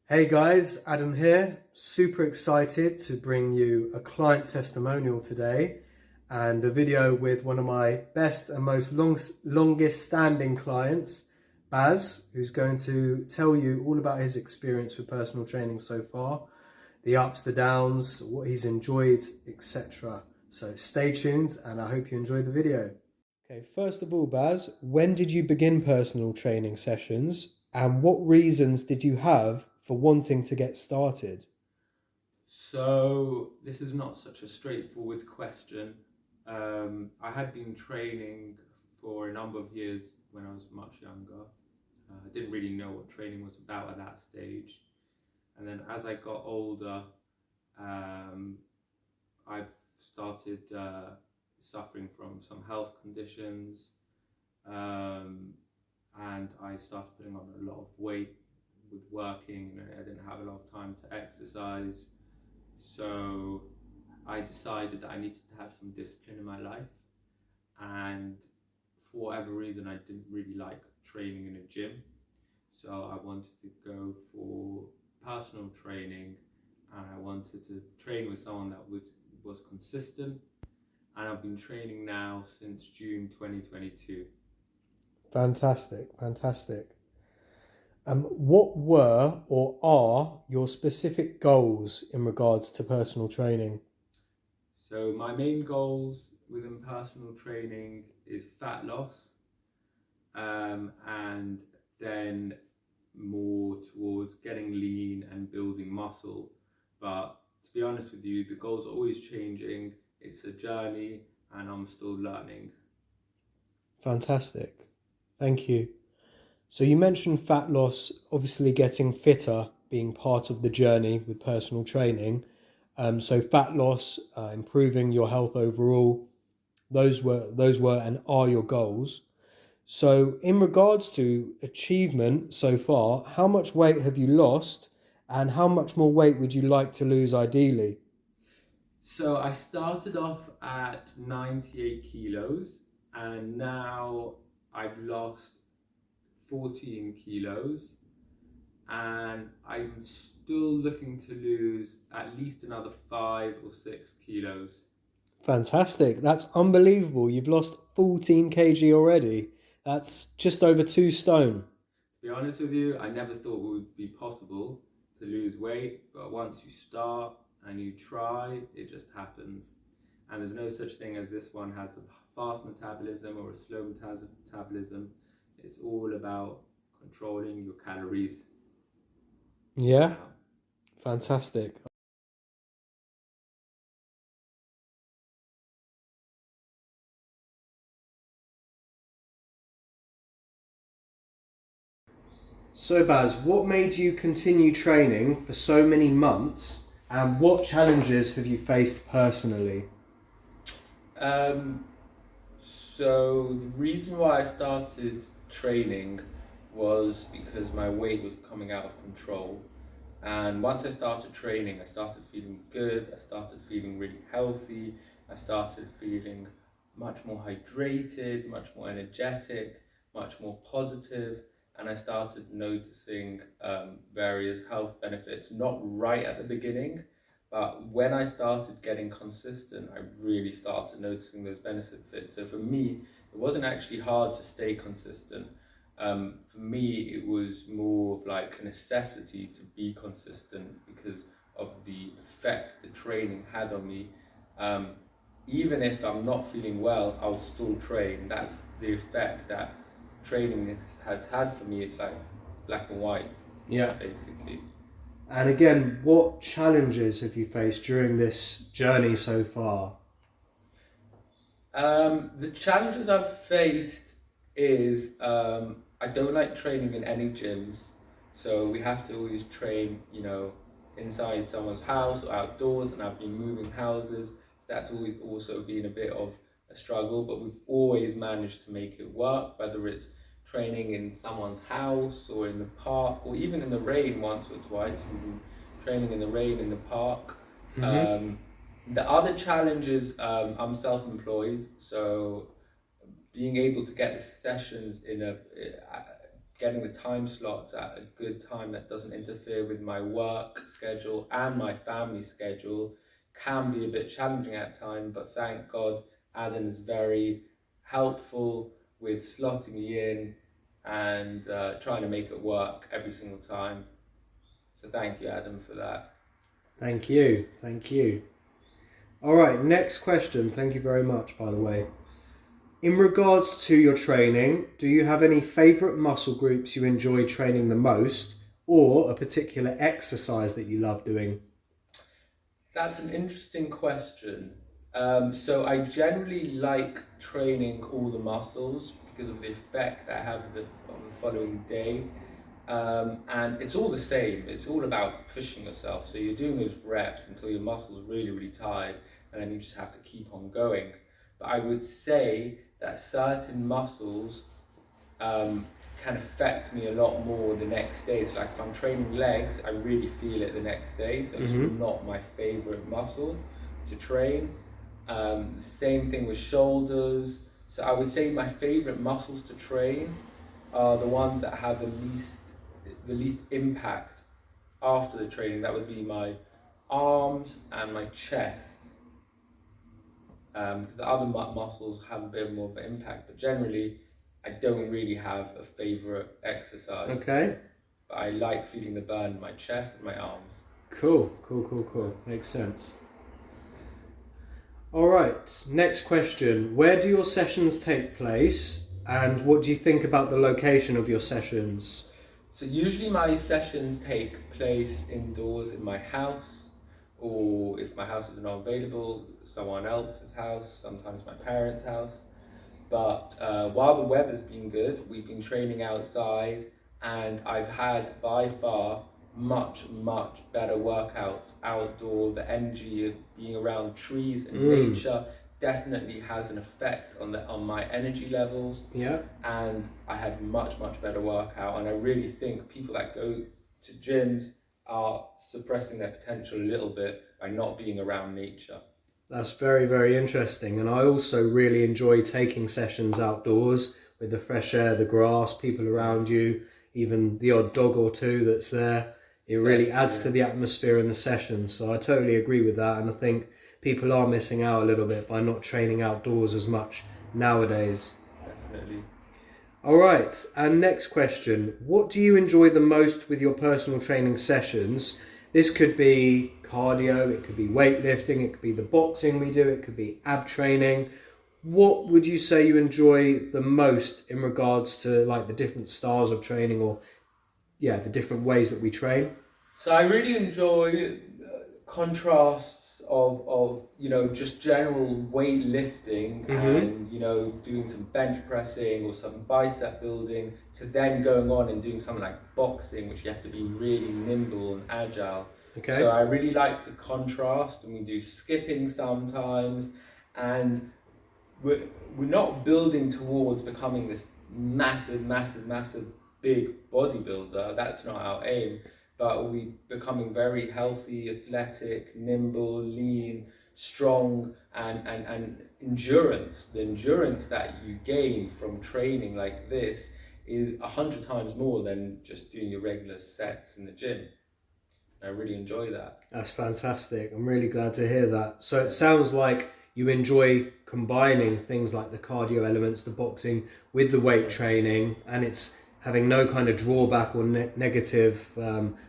Hey guys, Adam here. Super excited to bring you a client testimonial today and a video with one of my best and most longest standing clients, Baz, who's going to tell you all about his experience with personal training so far, the ups, the downs, what he's enjoyed, etc. So stay tuned and I hope you enjoy the video. Okay, first of all, Baz, when did you begin personal training sessions and what reasons did you have for wanting to get started? So this is not such a straightforward question. I had been training for a number of years when I was much younger. I didn't really know what training was about at that stage. And then as I got older, I've started suffering from some health conditions, and I started putting on a lot of weight with working, and I didn't have a lot of time to exercise. So I decided that I needed to have some discipline in my life, and for whatever reason, I didn't really like training in a gym. So I wanted to go for personal training, and I wanted to train with someone that was consistent. And I've been training now since June 2022. Fantastic, fantastic. What were or are your specific goals in regards to personal training? So my main goals within personal training is fat loss, and then more towards getting lean and building muscle. But to be honest with you, the goals are always changing. It's a journey and I'm still learning. Fantastic. Thank you. So you mentioned fat loss, obviously getting fitter being part of the journey with personal training. So fat loss, improving your health overall, those were and are your goals. So in regards to achievement so far, how much weight have you lost and how much more weight would you like to lose ideally? So I started off at 98 kilos and now I've lost 14 kilos, and I'm still looking to lose at least another 5 or 6 kilos. Fantastic. That's unbelievable. You've lost 14 kg already. That's just over 2 stone. To be honest with you, I never thought it would be possible to lose weight, but once you start and you try, it just happens. And there's no such thing as this one has a fast metabolism or a slow metabolism. It's all about controlling your calories Yeah, now. fantastic. So Baz, what made you continue training for so many months and what challenges have you faced personally? Um, so the reason why I started training was because my weight was coming out of control. And once I started training, I started feeling good, I started feeling really healthy, I started feeling much more hydrated, much more energetic, much more positive, and I started noticing various health benefits, not right at the beginning, but when I started getting consistent, I really started noticing those benefits. So for me, it wasn't actually hard to stay consistent. For me, it was more of like a necessity to be consistent because of the effect the training had on me. Um, Even if I'm not feeling well, I'll still train. That's the effect that training has had for me. It's like black and white, Yeah. basically. And again, what challenges have you faced during this journey so far? The challenges I've faced is I don't like training in any gyms, so we have to always train, inside someone's house or outdoors, and I've been moving houses, so that's always also been a bit of a struggle, but we've always managed to make it work, whether it's training in someone's house or in the park or even in the rain once or twice. We've been training in the rain in the park. Mm-hmm. Um, the other challenge is I'm self-employed, so being able to get the sessions getting the time slots at a good time that doesn't interfere with my work schedule and my family schedule can be a bit challenging at times, but thank God Adam is very helpful with slotting me in and trying to make it work every single time. So thank you, Adam, for that. Thank you. Thank you. All right, next question. Thank you very much, by the way. In regards to your training, do you have any favourite muscle groups you enjoy training the most, or a particular exercise that you love doing? That's an interesting question. So I generally like training all the muscles because of the effect that I have on the following day. And it's all the same. It's all about pushing yourself. So you're doing those reps until your muscles are really, really tired, and then you just have to keep on going. But I would say that certain muscles can affect me a lot more the next day. So like if I'm training legs, I really feel it the next day. So it's not my favorite muscle to train. Same thing with shoulders. So I would say my favorite muscles to train are the ones that have the least impact after the training. That would be my arms and my chest. Because the other muscles have a bit more of an impact, but generally I don't really have a favourite exercise. Okay. But I like feeling the burn in my chest and my arms. Cool. Makes sense. All right, next question. Where do your sessions take place, and what do you think about the location of your sessions? So usually my sessions take place indoors in my house, or if my house is not available, someone else's house, sometimes my parents' house. But while the weather's been good, we've been training outside, and I've had by far much better workouts outdoor. The energy of being around trees and nature definitely has an effect on my energy levels. Yeah. And I have much better workout, and I really think people that go to gyms are suppressing their potential a little bit by not being around nature. That's very interesting, and I also really enjoy taking sessions outdoors with the fresh air, the grass, people around you, even the odd dog or two that's there. It really adds to the atmosphere in the session, so I totally agree with that, and I think people are missing out a little bit by not training outdoors as much nowadays. Definitely. All right, and next question. What do you enjoy the most with your personal training sessions? This could be cardio, it could be weightlifting, it could be the boxing we do, it could be ab training. What would you say you enjoy the most in regards to like the different styles of training, or the different ways that we train? So I really enjoy contrasts of just general weightlifting and doing some bench pressing or some bicep building, to then going on and doing something like boxing, which you have to be really nimble and agile. Okay. So I really like the contrast, and we do skipping sometimes, and we're not building towards becoming this massive big bodybuilder. That's not our aim. But we're becoming very healthy, athletic, nimble, lean, strong, and endurance. The endurance that you gain from training like this is 100 times more than just doing your regular sets in the gym. I really enjoy that. That's fantastic. I'm really glad to hear that. So it sounds like you enjoy combining things like the cardio elements, the boxing, with the weight training, and it's having no kind of drawback or negative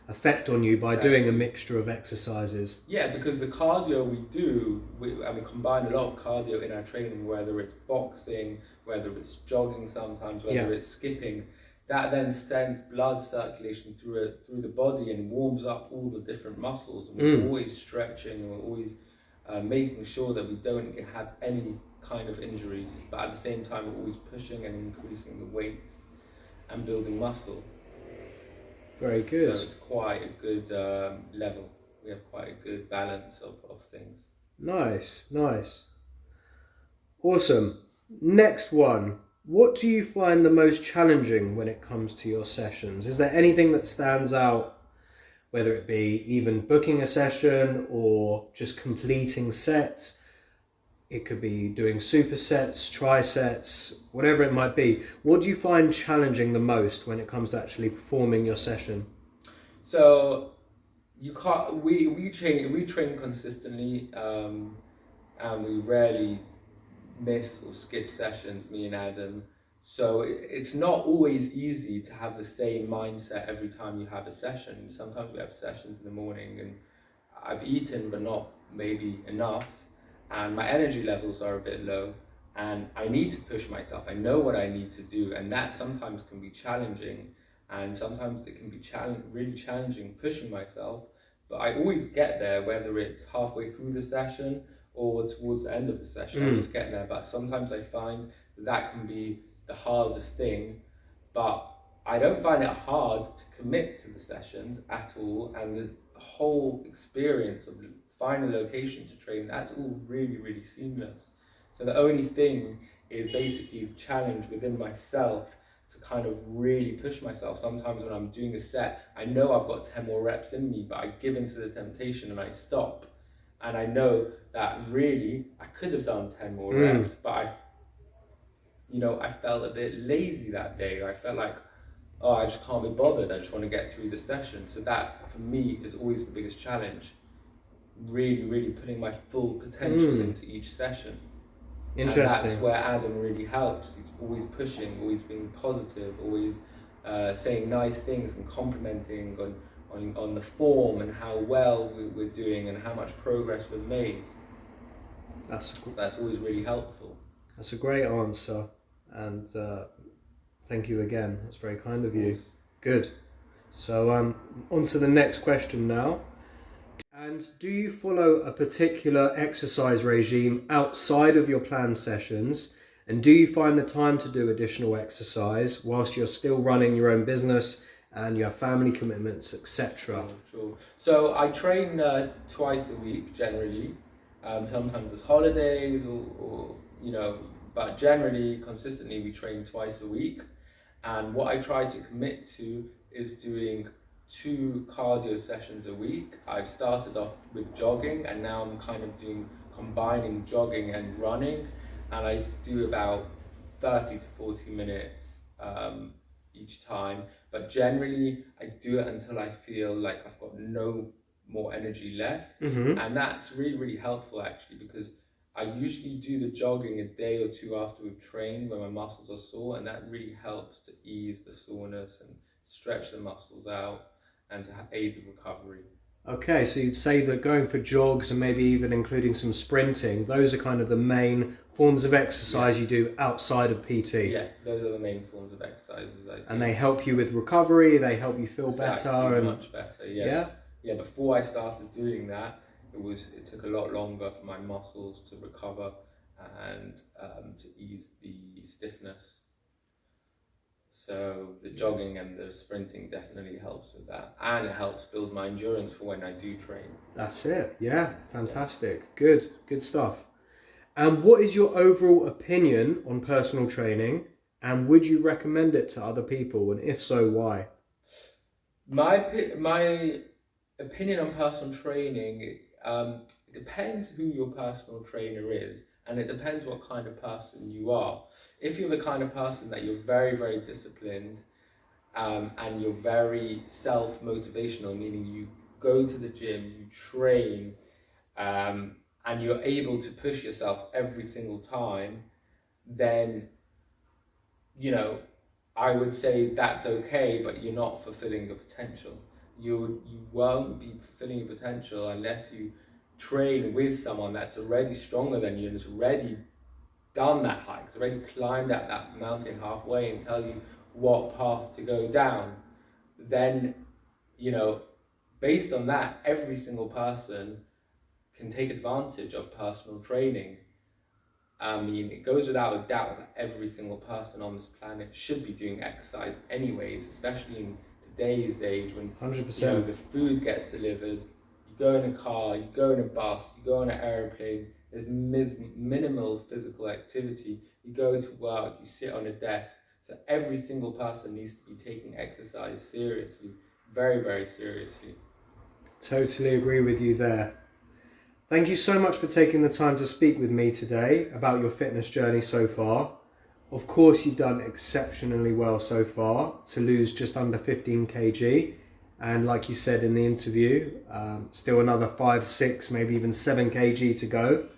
effect on you by doing a mixture of exercises. Yeah, because the cardio we do, we combine a lot of cardio in our training, whether it's boxing, whether it's jogging sometimes, whether it's skipping. That then sends blood circulation through the body and warms up all the different muscles. And we're always stretching, and we're always making sure that we don't have any kind of injuries. But at the same time, we're always pushing and increasing the weights and building muscle. Very good. So it's quite a good level. We have quite a good balance of things. Nice. Awesome. Next one. What do you find the most challenging when it comes to your sessions? Is there anything that stands out, whether it be even booking a session or just completing sets? it could be doing supersets, trisets, whatever it might be. What do you find challenging the most when it comes to actually performing your session? So you can't. We train consistently, and we rarely miss or skip sessions. Me and Adam. So it's not always easy to have the same mindset every time you have a session. Sometimes we have sessions in the morning, and I've eaten but not maybe enough, and my energy levels are a bit low, and I need to push myself. I know what I need to do, and that sometimes can be challenging, and sometimes it can be really challenging pushing myself, but I always get there, whether it's halfway through the session or towards the end of the session. I always get there, but sometimes I find that can be the hardest thing, but I don't find it hard to commit to the sessions at all, and the whole experience of finding a location to train, that's all really, really seamless. So the only thing is basically challenge within myself to kind of really push myself. Sometimes when I'm doing a set, I know I've got 10 more reps in me, but I give into the temptation and I stop. And I know that really I could have done 10 more reps, but I felt a bit lazy that day. I felt like, oh, I just can't be bothered. I just want to get through the session. So that, for me, is always the biggest challenge. Really, really putting my full potential into each session. Interesting. And that's where Adam really helps. He's always pushing, always being positive, always saying nice things and complimenting on the form and how well we're doing and how much progress we've made. That's always really helpful. That's a great answer, and thank you again. That's very kind of you. Good. So on to the next question now. And do you follow a particular exercise regime outside of your planned sessions? And do you find the time to do additional exercise whilst you're still running your own business and you have family commitments, etc.? Sure. So I train twice a week generally. Sometimes there's holidays or but generally, consistently, we train twice a week. And what I try to commit to is doing 2 cardio sessions a week. I've started off with jogging, and now I'm kind of combining jogging and running, and I do about 30 to 40 minutes each time. But generally, I do it until I feel like I've got no more energy left, and that's really, really helpful actually, because I usually do the jogging a day or 2 after we've trained when my muscles are sore, and that really helps to ease the soreness and stretch the muscles out and to aid the recovery. Okay, so you'd say that going for jogs and maybe even including some sprinting, those are kind of the main forms of exercise you do outside of PT. Yeah, those are the main forms of exercises I do. And they help you with recovery, they help you feel better. And much better, yeah. Yeah, before I started doing that, it took a lot longer for my muscles to recover and to ease the stiffness. So the jogging and the sprinting definitely helps with that, and it helps build my endurance for when I do train. That's it. Yeah, fantastic. Yeah. Good stuff. And what is your overall opinion on personal training, and would you recommend it to other people, and if so, why? My opinion on personal training, it depends who your personal trainer is, and it depends what kind of person you are. If you're the kind of person that you're very, very disciplined, and you're very self-motivational, meaning you go to the gym, you train, and you're able to push yourself every single time, then, I would say that's okay, but you're not fulfilling your potential. You won't be fulfilling your potential unless you train with someone that's already stronger than you and has already done that hike, has already climbed up that mountain halfway and tell you what path to go down. Then, based on that, every single person can take advantage of personal training. I mean, it goes without a doubt that every single person on this planet should be doing exercise anyways, especially in today's age when 100%. The food gets delivered, you go in a car, you go in a bus, you go on an aeroplane, there's minimal physical activity, you go to work, you sit on a desk. So every single person needs to be taking exercise seriously, very, very seriously. Totally agree with you there. Thank you so much for taking the time to speak with me today about your fitness journey so far. Of course, you've done exceptionally well so far to lose just under 15 kg. And like you said in the interview, still another 5, 6, maybe even 7 kg to go.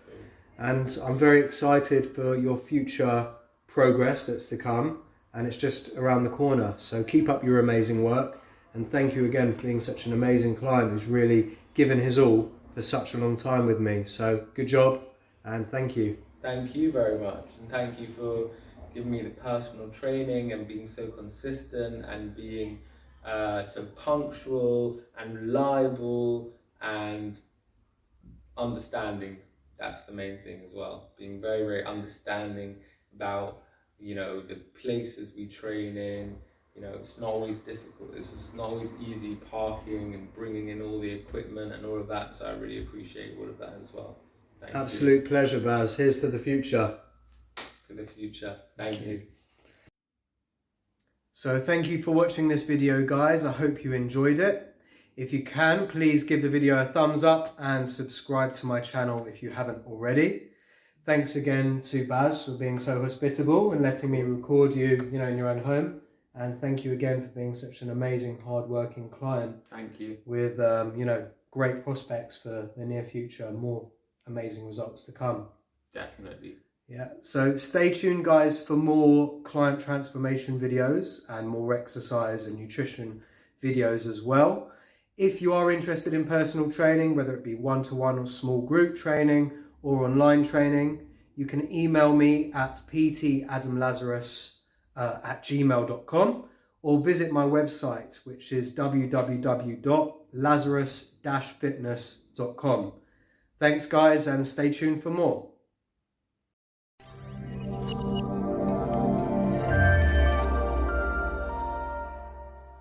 And I'm very excited for your future progress that's to come. And it's just around the corner. So keep up your amazing work. And thank you again for being such an amazing client who's really given his all for such a long time with me. So good job and thank you. Thank you very much, and thank you for giving me the personal training and being so consistent and being so punctual and reliable and understanding. That's the main thing as well. Being very, very understanding about, you know, the places we train in. You know, it's not always difficult. It's just not always easy parking and bringing in all the equipment and all of that. So I really appreciate all of that as well. Thank Absolute you. pleasure, Baz. Here's to the future. To the future. Thank you. So thank you for watching this video, guys. I hope you enjoyed it. If you can, please give the video a thumbs up and subscribe to my channel if you haven't already. Thanks again to Baz for being so hospitable and letting me record you, in your own home. And thank you again for being such an amazing, hard-working client. Thank you. With, great prospects for the near future, more amazing results to come. Definitely. Yeah, so stay tuned, guys, for more client transformation videos and more exercise and nutrition videos as well. If you are interested in personal training, whether it be one-to-one or small group training or online training, you can email me at ptadamlazarus@gmail.com or visit my website, which is www.lazarus-fitness.com. Thanks, guys, and stay tuned for more.